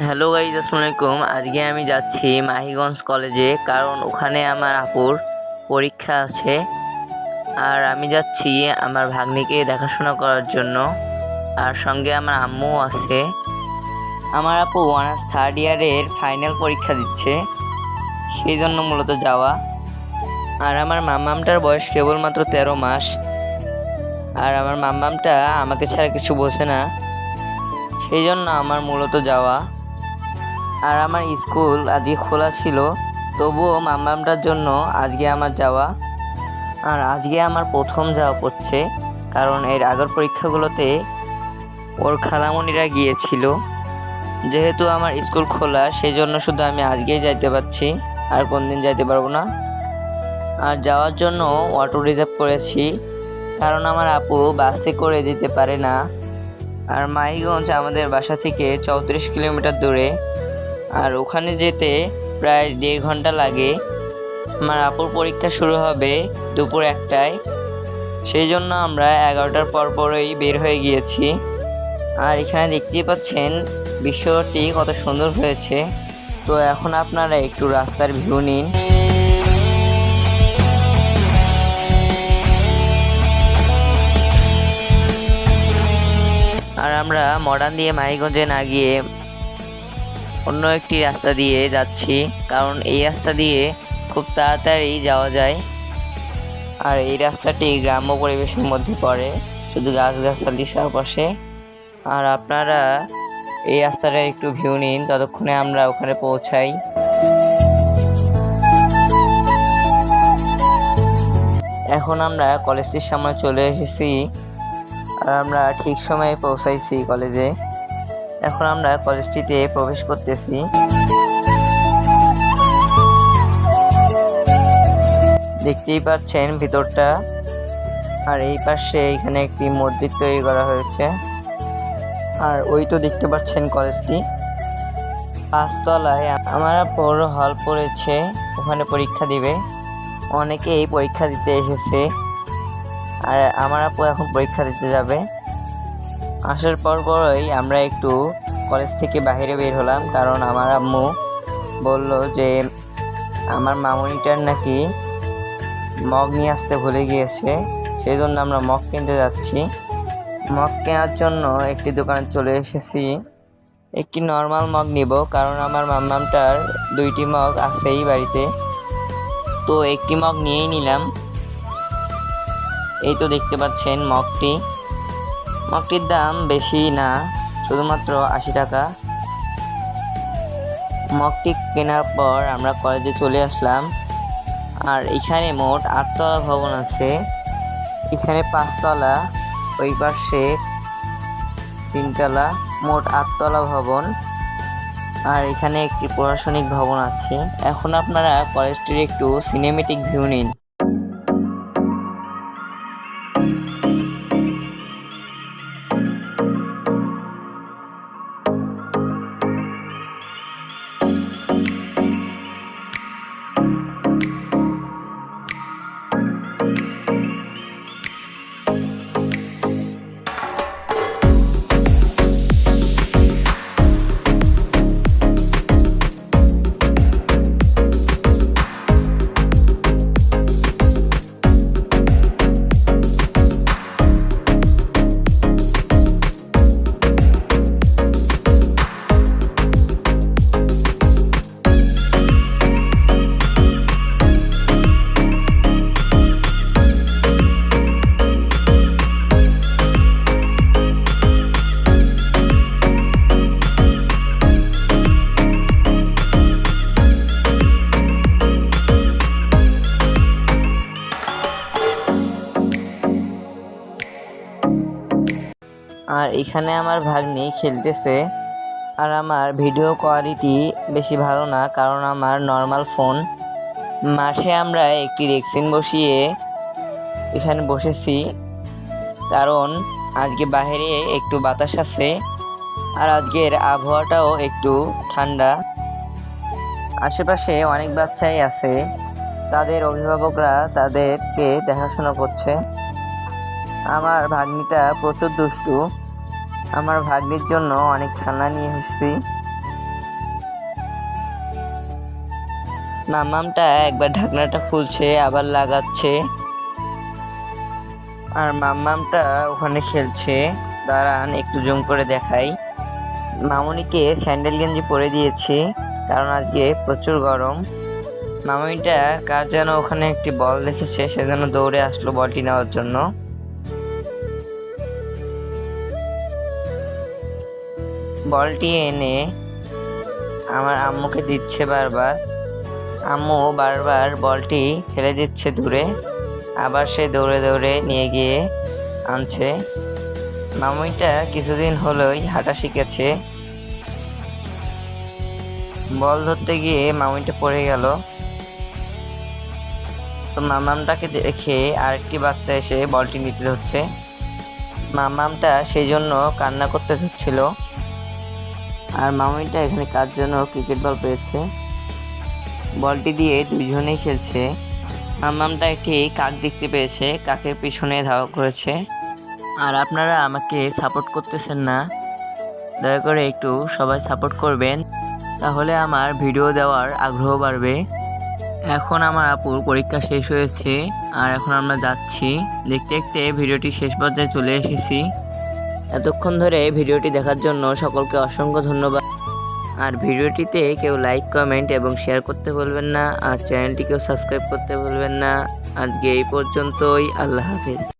Hello guys, আসসালামু আলাইকুম। আজকে আমি যাচ্ছি মাহিগঞ্জ কলেজে, কারণ ওখানে আমার আপুর পরীক্ষা আছে। আর আমি যাচ্ছি আমার ভাগ্নিকে দেখাশোনা করার জন্য, আর সঙ্গে আমার আম্মুও আছে। আমার আপু অনার্স থার্ড ইয়ারের ফাইনাল পরীক্ষা দিচ্ছে, সেই জন্য মূলত যাওয়া। আর আমার মাম্মামটার বয়স কেবলমাত্র 13 মাস। আর আমার মাম্মামটা আমাকে ছাড়া কিছু বোঝে না, সেই জন্য আমার মূলত যাওয়া। আর আমার স্কুল আজকে খোলা ছিল, তবুও মাম্মামটার জন্য আজকে আমার যাওয়া। আর আজকে আমার প্রথম যাওয়া পড়ছে, কারণ এর আগের পরীক্ষাগুলোতে ওর খালামণিরা গিয়েছিল। যেহেতু আমার স্কুল খোলা, সেই জন্য শুধু আমি আজকেই যাইতে পারছি, আর কোনদিন যাইতে পারবো না। আর যাওয়ার জন্য অটো রিজার্ভ করেছি, কারণ আমার আপু বাসে করে যেতে পারে না। আর মাহিগঞ্জ আমাদের বাসা থেকে 34 কিলোমিটার দূরে, আর ওখানে যেতে প্রায় 1.5 ঘন্টা লাগে। আমার আপুর পরীক্ষা শুরু হবে দুপুর 1টায়, সেই জন্য আমরা 11টার পরই বের হয়ে গিয়েছি। আর এখানে দেখতেই পাচ্ছেন বিশ্বটি কত সুন্দর হয়েছে। তো এখন আপনারা একটু রাস্তার ভিউ নিন। আর আমরা মডার্ন দিয়ে মাহিগঞ্জে না গিয়ে অন্য একটি রাস্তা দিয়ে যাচ্ছি, কারণ এই রাস্তা দিয়ে খুব তাড়াতাড়ি যাওয়া যায়। আর এই রাস্তাটি গ্রাম্য পরিবেশের মধ্যে পড়ে, শুধু গাছগাছালি চারপাশে। আর আপনারা এই রাস্তাটার একটু ভিউ নিন, ততক্ষণে আমরা ওখানে পৌঁছাই। এখন আমরা কলেজটির সামনে চলে এসেছি, আর আমরা ঠিক সময়ে পৌঁছাইছি কলেজে। এখন আমরা কলেজটিতে প্রবেশ করতেছি। দেখতেই পাচ্ছেন ভিতরটা। আর এই পাশে এখানে একটি মসজিদ তৈরি করা হয়েছে। আর ওই তো দেখতে পাচ্ছেন কলেজটি 5 তলায়। আমার বড় হল পড়েছে, ওখানে পরীক্ষা দিবে। অনেকেই পরীক্ষা দিতে এসেছে, আর আমার আপু এখন পরীক্ষা দিতে যাবে। আসার পরই আমরা একটু কলেজ থেকে বাইরে বের হলাম, কারণ আমার আম্মু বলল যে আমার মামুনিটার নাকি মগ নিয়ে আসতে ভুলে গিয়েছে, সেই জন্য আমরা মগ কিনতে যাচ্ছি। মগ কেনার জন্য একটি দোকানে চলে এসেছি। একটি নর্মাল মগ নিব, কারণ আমার মাম্মামটার 2টি মগ আছেই বাড়িতে, তো একটি মগ নিয়েই নিলাম। এই তো দেখতে পাচ্ছেন মগটির দাম বেশি না, শুধুমাত্র 80 টাকা। মগটি কেনার পর আমরা কলেজে চলে আসলাম। আর এখানে মোট 8 তলা ভবন আছে। এখানে 5 তলা, ওই পাশে 3 তলা, মোট 8 তলা ভবন। আর এখানে একটি প্রশাসনিক ভবন আছে। এখন আপনারা কলেজটির একটু সিনেমেটিক ভিউ নিন। আর এখানে আমার ভাগ্নি খেলতেছে। আর আমার ভিডিও কোয়ালিটি বেশি ভালো না, কারণ আমার নর্মাল ফোন। মাঠে আমরা একটি রেক্সিন বসিয়ে এখানে বসেছি, কারণ আজকে বাইরে একটু বাতাস আছে, আর আজকের আবহাওয়াটাও একটু ঠান্ডা। আশেপাশে অনেক বাচ্চাই আছে, তাদের অভিভাবকরা তাদেরকে দেখাশোনা করছে। আমার ভাগ্নিটা প্রচুর দুষ্টু। আমার ভাগ্নির জন্য অনেক খেলনা নিয়ে এসেছি। মাম্মামটা একবার ঢাকনাটা খুলছে আবার লাগাচ্ছে, আর মাম্মামটা ওখানে খেলছে। দাঁড়ান একটু জুম করে দেখাই। মামুনিকে স্যান্ডেল গেঞ্জি পরে দিয়েছি কারণ আজকে প্রচুর গরম। মামুনিটা কার যেন ওখানে একটি বল দেখেছে, সেজন্য দৌড়ে আসলো বলটি নেওয়ার জন্য। বলটি এনে আমার আম্মুকে দিচ্ছে বারবার। আম্মু বারবার বলটি ফেলে দিচ্ছে দূরে, আবার সে দৌড়ে দৌড়ে নিয়ে গিয়ে আনছে। মামুনিটা কিছুদিন হলোই হাঁটা শিখেছে। বল ধরতে গিয়ে মামুনিটা পড়ে গেল, তো মামামটাকে দেখে আরেকটি বাচ্চা এসে বলটি নিতে হচ্ছে। মামামটা সেই জন্য কান্না করতে হচ্ছিল। আর মামুনিটা এখানে কার জন্য ক্রিকেট বল পেয়েছে, বলটি দিয়ে দুজনেই খেলছে। মামামটা একটি কাক দেখতে পেয়েছে, কাকের পিছনে ধাওয়া করেছে। আর আপনারা আমাকে সাপোর্ট করতেছেন না, দয়া করে একটু সবাই সাপোর্ট করবেন, তাহলে আমার ভিডিও দেওয়ার আগ্রহ বাড়বে। এখন আমার আপুর পরীক্ষা শেষ হয়েছে আর এখন আমরা যাচ্ছি। দেখতে দেখতে ভিডিওটি শেষ পর্যায়ে চলে এসেছি। এতক্ষণ ধরে ভিডিওটি দেখার জন্য সকলকে অসংখ্য ধন্যবাদ। আর ভিডিওটিতে কেউ লাইক, কমেন্ট এবং শেয়ার করতে ভুলবেন না, আর চ্যানেলটিকেও সাবস্ক্রাইব করতে ভুলবেন না। আজকে এই পর্যন্তই, আল্লাহ হাফেজ।